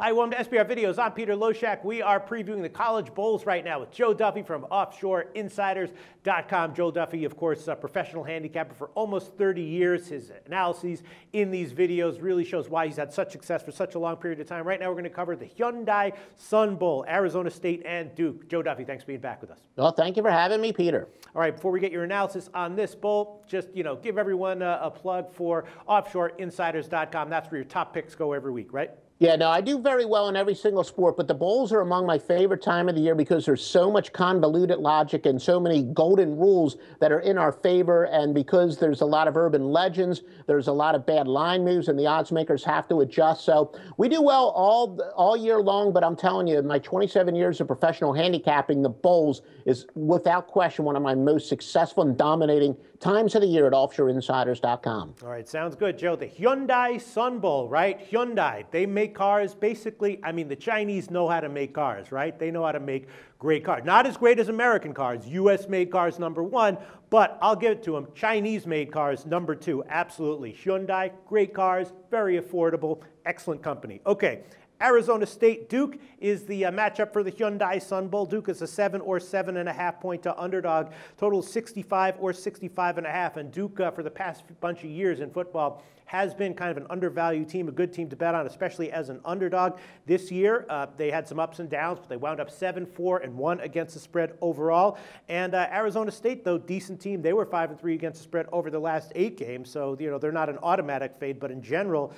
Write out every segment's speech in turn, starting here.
Hi, welcome to SBR Videos. I'm Peter Loshak. We are previewing the college bowls right now with Joe Duffy from offshoreinsiders.com. Joe Duffy, of course, a professional handicapper for almost 30 years. His analyses in these videos really shows why he's had such success for such a long period of time. Right now, we're going to cover the Hyundai Sun Bowl, Arizona State and Duke. Joe Duffy, thanks for being back with us. Well, thank you for having me, Peter. All right, before we get your analysis on this bowl, just, give everyone a plug for offshoreinsiders.com. That's where your top picks go every week, right? Yeah, no, I do very well in every single sport, but the bowls are among my favorite time of the year because there's so much convoluted logic and so many golden rules that are in our favor, and because there's a lot of urban legends, there's a lot of bad line moves, and the odds makers have to adjust. So we do well all year long, but I'm telling you, in my 27 years of professional handicapping, the bowls is without question one of my most successful and dominating times of the year at offshoreinsiders.com. All right, sounds good, Joe. The Hyundai Sun Bowl, right? Hyundai, they make cars basically. I mean, the Chinese know how to make cars, right? They know how to make great cars. Not as great as American cars. U.S.-made cars, #1, but I'll give it to them. Chinese-made cars, #2. Absolutely. Hyundai, great cars, very affordable, excellent company. Okay. Arizona State Duke is the matchup for the Hyundai Sun Bowl. Duke is a 7 or 7.5 point underdog. Total 65 or 65.5. And Duke, for the past bunch of years in football, has been kind of an undervalued team, a good team to bet on, especially as an underdog. This year, they had some ups and downs, but they wound up 7-4-1 against the spread overall. And Arizona State, though, decent team. They were 5-3 against the spread over the last 8 games. So, they're not an automatic fade, but in general,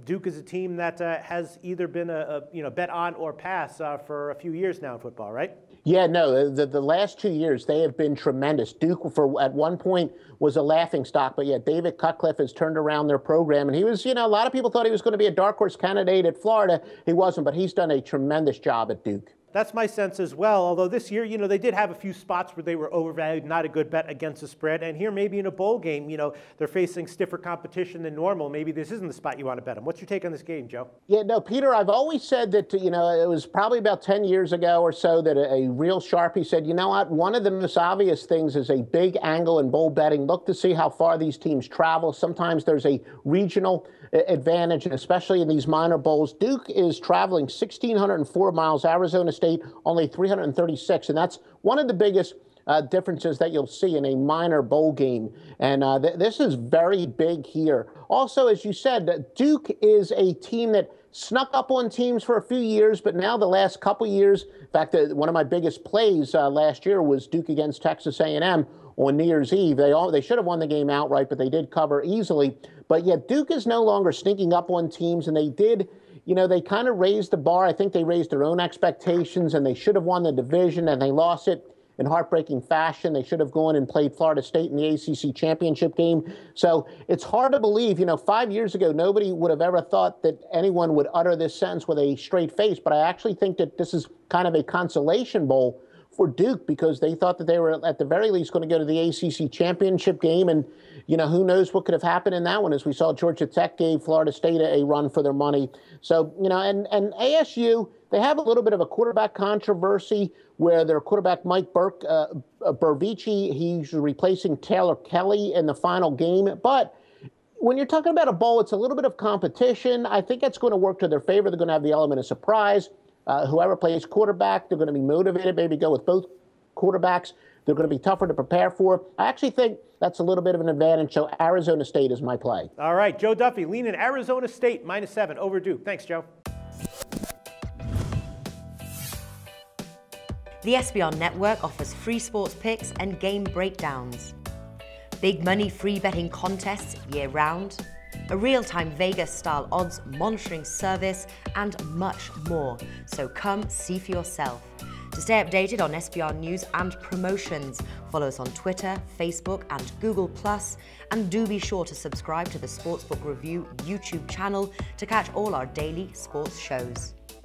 Duke is a team that has either been a bet on or pass for a few years now in football, right? Yeah, no, the last 2 years, they have been tremendous. Duke, at one point, was a laughingstock, but yeah, David Cutcliffe has turned around their program, and he was, a lot of people thought he was going to be a dark horse candidate at Florida. He wasn't, but he's done a tremendous job at Duke. That's my sense as well, although this year, they did have a few spots where they were overvalued, not a good bet against the spread. And here, maybe in a bowl game, they're facing stiffer competition than normal. Maybe this isn't the spot you want to bet them. What's your take on this game, Joe? Yeah, no, Peter, I've always said that, it was probably about 10 years ago or so that a real Sharpie said, you know what, one of the most obvious things is a big angle in bowl betting. Look to see how far these teams travel. Sometimes there's a regional advantage, and especially in these minor bowls. Duke is traveling 1,604 miles, Arizona State only 336, and that's one of the biggest differences that you'll see in a minor bowl game. And this is very big here. Also, as you said, Duke is a team that snuck up on teams for a few years, but now the last couple years, in fact, one of my biggest plays last year was Duke against Texas A&M on New Year's Eve. They should have won the game outright, but they did cover easily. But yet Duke is no longer sneaking up on teams, and they did, they kind of raised the bar. I think they raised their own expectations, and they should have won the division, and they lost it in heartbreaking fashion. They should have gone and played Florida State in the ACC championship game. So it's hard to believe, 5 years ago, nobody would have ever thought that anyone would utter this sentence with a straight face. But I actually think that this is kind of a consolation bowl for Duke, because they thought that they were at the very least going to go to the ACC championship game. And, who knows what could have happened in that one, as we saw Georgia Tech gave Florida State a run for their money. So, and ASU, they have a little bit of a quarterback controversy where their quarterback, Mike Bervici, he's replacing Taylor Kelly in the final game. But when you're talking about a bowl, it's a little bit of competition. I think that's going to work to their favor. They're going to have the element of surprise. Whoever plays quarterback, they're going to be motivated, maybe go with both quarterbacks. They're going to be tougher to prepare for. I actually think that's a little bit of an advantage, so Arizona State is my play. All right, Joe Duffy, leaning Arizona State, -7 over Duke. Thanks, Joe. The SBR Network offers free sports picks and game breakdowns, big money free betting contests year-round, a real-time Vegas-style odds monitoring service, and much more. So come see for yourself. To stay updated on SBR news and promotions, follow us on Twitter, Facebook, and Google+, and do be sure to subscribe to the Sportsbook Review YouTube channel to catch all our daily sports shows.